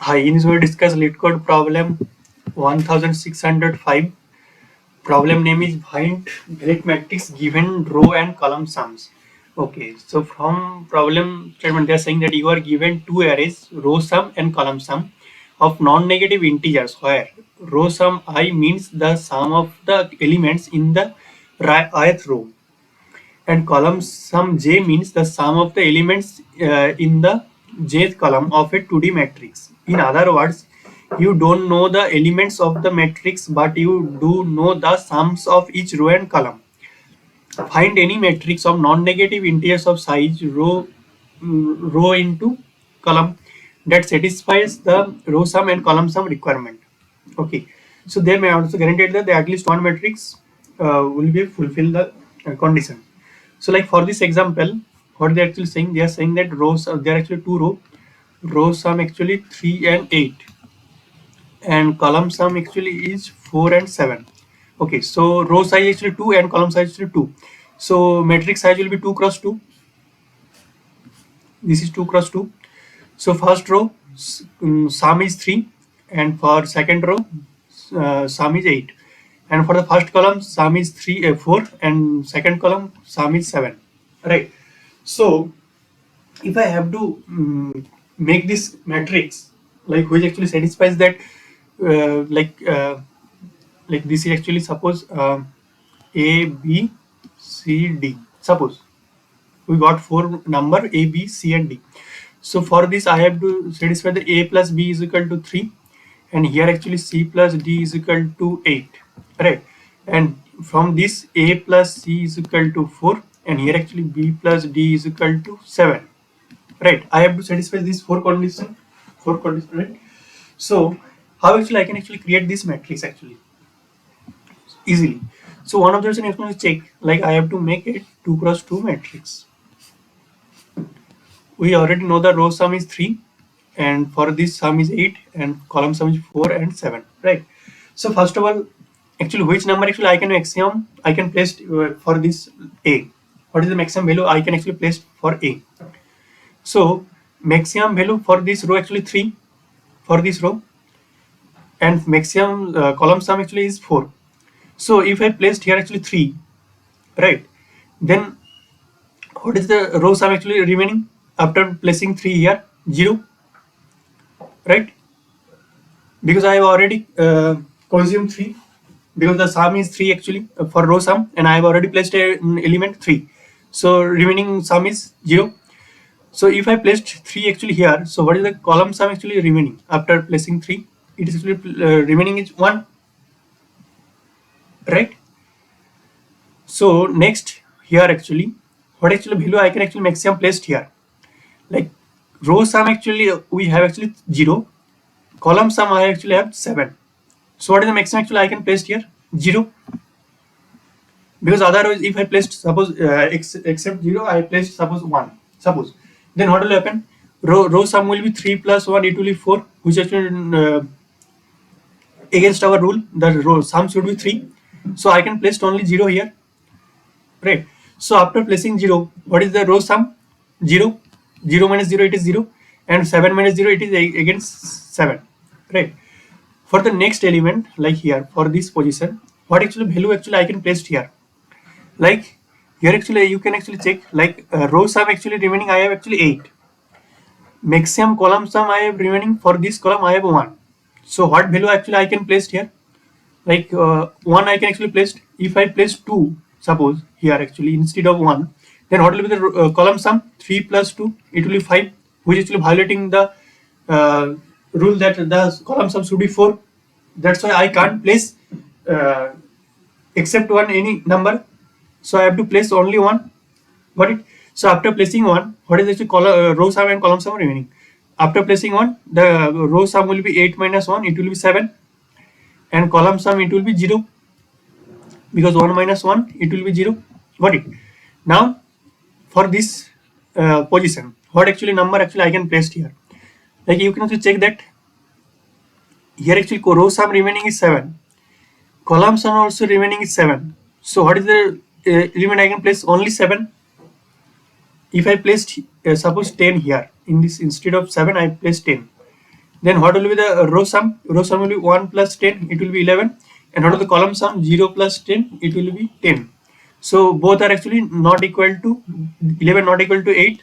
Hi, in this we discuss LeetCode problem 1605. Problem name is find select matrix given row and column sums. Okay, so from problem statement they are saying that you are given two arrays, row sum and column sum of non-negative integers where row sum I means the sum of the elements in the ith row and column sum j means the sum of the elements in the jth column of a 2D matrix. In other words, you don't know the elements of the matrix, but you do know the sums of each row and column. Find any matrix of non-negative integers of size row into column that satisfies the row sum and column sum requirement. Okay, so they may also guarantee that at least one matrix will be fulfill the condition. So like for this example, what they're actually saying, they are saying that rows, there are actually two row sum actually 3 and 8 and column sum actually is 4 and 7. Okay, so row size actually 2 and column size actually 2. So matrix size will be 2 cross 2. This is 2 cross 2. So first row sum is 3 and for second row sum is 8. And for the first column sum is 4 and second column sum is 7. Right. So if I have to make this matrix like which actually satisfies that like this is actually suppose A, B, C, D. Suppose we got four number A, B, C and D. So for this I have to satisfy the A plus B is equal to 3 and here actually C plus D is equal to 8, right? And from this A plus C is equal to 4 and here actually B plus D is equal to 7, right? I have to satisfy these four conditions, right? So how actually I can actually create this matrix actually easily. So one of the reasons is check, like I have to make it 2 cross 2 matrix. We already know the row sum is 3 and for this sum is 8 and column sum is 4 and 7, right? So first of all, actually which number actually I can maximum I can place for this A. What is the maximum value I can actually place for A? So maximum value for this row actually 3 for this row and maximum column sum actually is 4. So if I placed here actually 3, right, then what is the row sum actually remaining after placing 3 here? 0, right? Because I have already consumed 3 because the sum is 3 actually for row sum and I have already placed an element 3. So remaining sum is 0. So if I placed 3 actually here, so what is the column sum actually remaining after placing 3? It is actually remaining is 1, right? So next here actually, what actually value I can actually maximum placed here? Like row sum actually we have actually 0, column sum I actually have 7. So what is the maximum actually I can place here? 0. Because otherwise if I placed suppose except 0 I placed suppose 1, suppose, then what will happen? Row sum will be 3 plus 1, it will be 4, which actually against our rule the row sum should be 3. So I can place only 0 here, right? So after placing 0, what is the row sum? 0. 0 minus 0 it is 0 and 7 minus 0 it is against 7, right? For the next element like here for this position, what actually value actually I can place here? Like here actually you can actually check like row sum actually remaining I have actually 8. Maximum column sum I have remaining for this column I have 1. So what value actually I can place here? Like 1 I can actually place. If I place 2 suppose here actually instead of 1, then what will be the column sum? 3 plus 2 it will be 5, which is actually violating the rule that the column sum should be 4. That's why I can't place except one any number. So I have to place only one. Got it? So after placing one, what is actually row sum and column sum remaining? After placing one, the row sum will be 8 minus 1, it will be 7. And column sum it will be 0. Because 1 minus 1, it will be 0. Got it? Now, for this position, what actually number actually I can place here? Like you can also check that here actually row sum remaining is 7. Column sum also remaining is 7. So what is the element I can place? Only 7. If I placed suppose 10 here in this instead of 7 I placed 10, Then what will be the row sum? Row sum will be 1 plus 10, it will be 11. And what is the column sum? 0 plus 10, it will be 10. So both are actually not equal to 11, not equal to 8,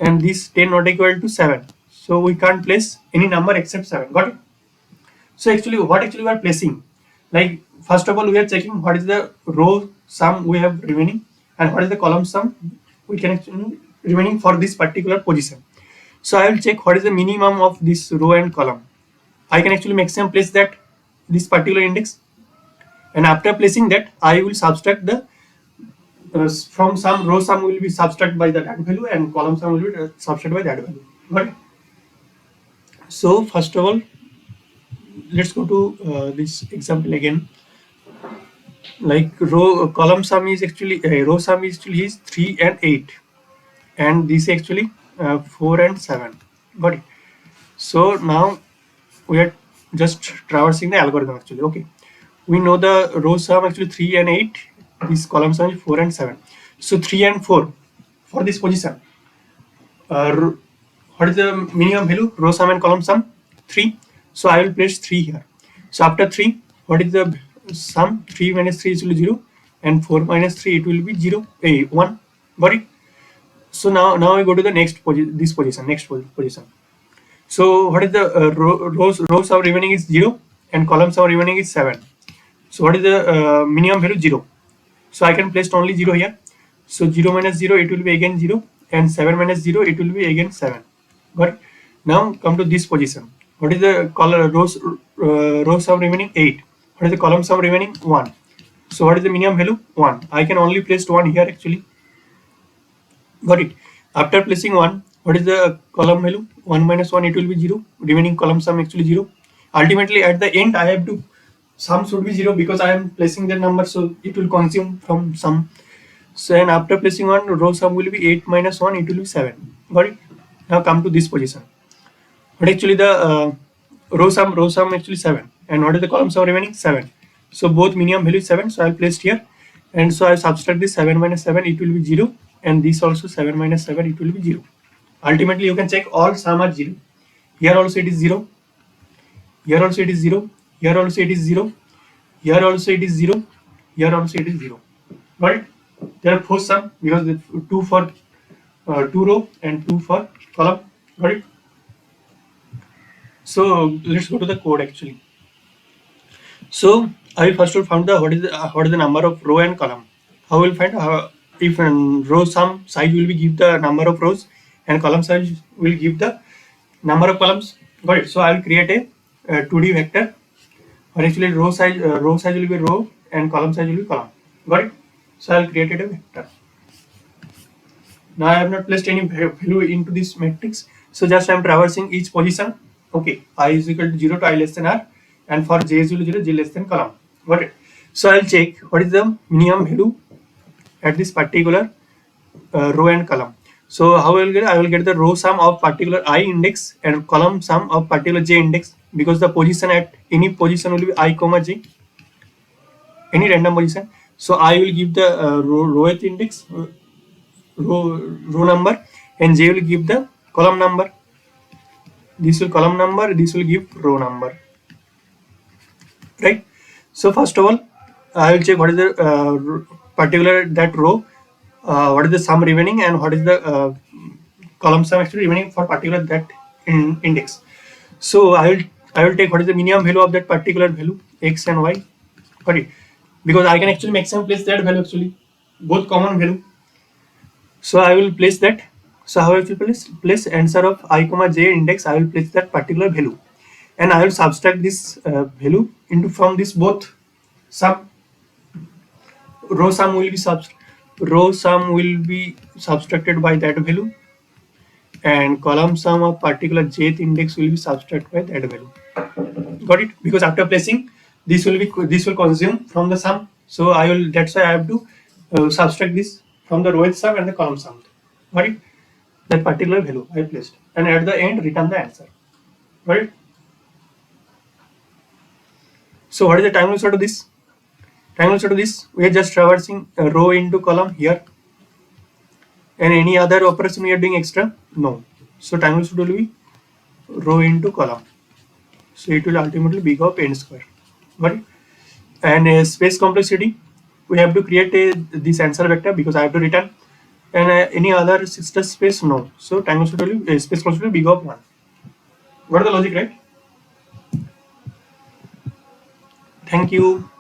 and this 10 not equal to 7. So we can't place any number except 7. Got it? So actually, what actually we are placing? Like first of all, we are checking what is the row sum we have remaining and what is the column sum we can actually remaining for this particular position. So I will check what is the minimum of this row and column. I can actually maximum place that this particular index, and after placing that, I will subtract the from some row sum will be subtracted by that value and column sum will be subtracted by that value. Got it? So first of all, let's go to this example again. Like row column sum is actually row sum is actually is 3 and 8, and this actually 4 and 7. Got it? So now we are just traversing the algorithm actually. Okay, we know the row sum actually 3 and 8, this column sum is 4 and 7. So 3 and 4 for this position, what is the minimum value? Row sum and column sum 3. So I will place 3 here. So after 3, what is the sum? 3 minus 3 is equal to 0, and 4 minus 3 it will be 0, 1. Got it? So now we go to the next position, next position. So what is the rows of remaining is 0 and columns of remaining is 7. So what is the minimum value? 0. So I can place only 0 here. So 0 minus 0 it will be again 0, and 7 minus 0 it will be again 7. Got it? Now come to this position. What is the rows of remaining? 8. What is the columns of remaining? 1. So what is the minimum value? 1. I can only place 1 here actually. Got it? After placing 1, what is the column value? 1 minus 1 it will be 0. Remaining column sum actually 0. Ultimately at the end I have to sum should be 0 because I am placing the number, so it will consume from sum. So and after placing 1, row sum will be 8 minus 1, it will be 7. Got it? Now come to this position. What actually the row sum actually 7, and what is the column sum remaining? 7. So both minimum value is 7, so I will place here, and so I subtract this 7 minus 7, it will be 0, and this also 7 minus 7, it will be 0. Ultimately you can check all sum are 0. Here also it is 0, here also it is 0, here also it is 0, here also it is 0, here also it is 0. Got it? There are 4 sum because the 2 for 2 row and 2 for column. Got it? So let's go to the code actually. So I will first of all find the what is the number of row and column. How will find if row sum size will be give the number of rows and column size will give the number of columns. Got it? So I will create a 2D vector, or actually row size will be row and column size will be column. Got it? So I will create a vector. Now I have not placed any value into this matrix, so just I am traversing each position. Okay, I is equal to 0 to I less than r, and for j is equal to 0, j less than column. Got it? So I will check what is the minimum value at this particular row and column. So how I will get? I will get the row sum of particular I index and column sum of particular j index, because the position at any position will be I comma j, any random position. So I will give the rowth index, row number, and j will give the column number. This will column number, this will give row number, right? So first of all, I will check what is the particular that row, what is the sum remaining, and what is the column sum actually remaining for particular that index. So I will take what is the minimum value of that particular value, x and y. Got it? Because I can actually maximum place that value actually, both common value. So I will place that. So how I will place answer of I comma j index, I will place that particular value, and I will subtract this value into from this both sum. Row sum will be subtracted by that value, and column sum of particular jth index will be subtracted by that value. Got it? Because after placing, this will consume from the sum. So that's why I have to subtract this from the row sum and the column sum. Got it? That particular value I placed, and at the end return the answer. Right? So what is the time also to this? Time also to this, we are just traversing a row into column here, and any other operation we are doing extra? No. So time also will be row into column. So it will ultimately big of n square. Got it? And space complexity, we have to create this answer vector because I have to return. And any other sister space, no. So tangle space complexity big of 1. What is the logic, right? Thank you.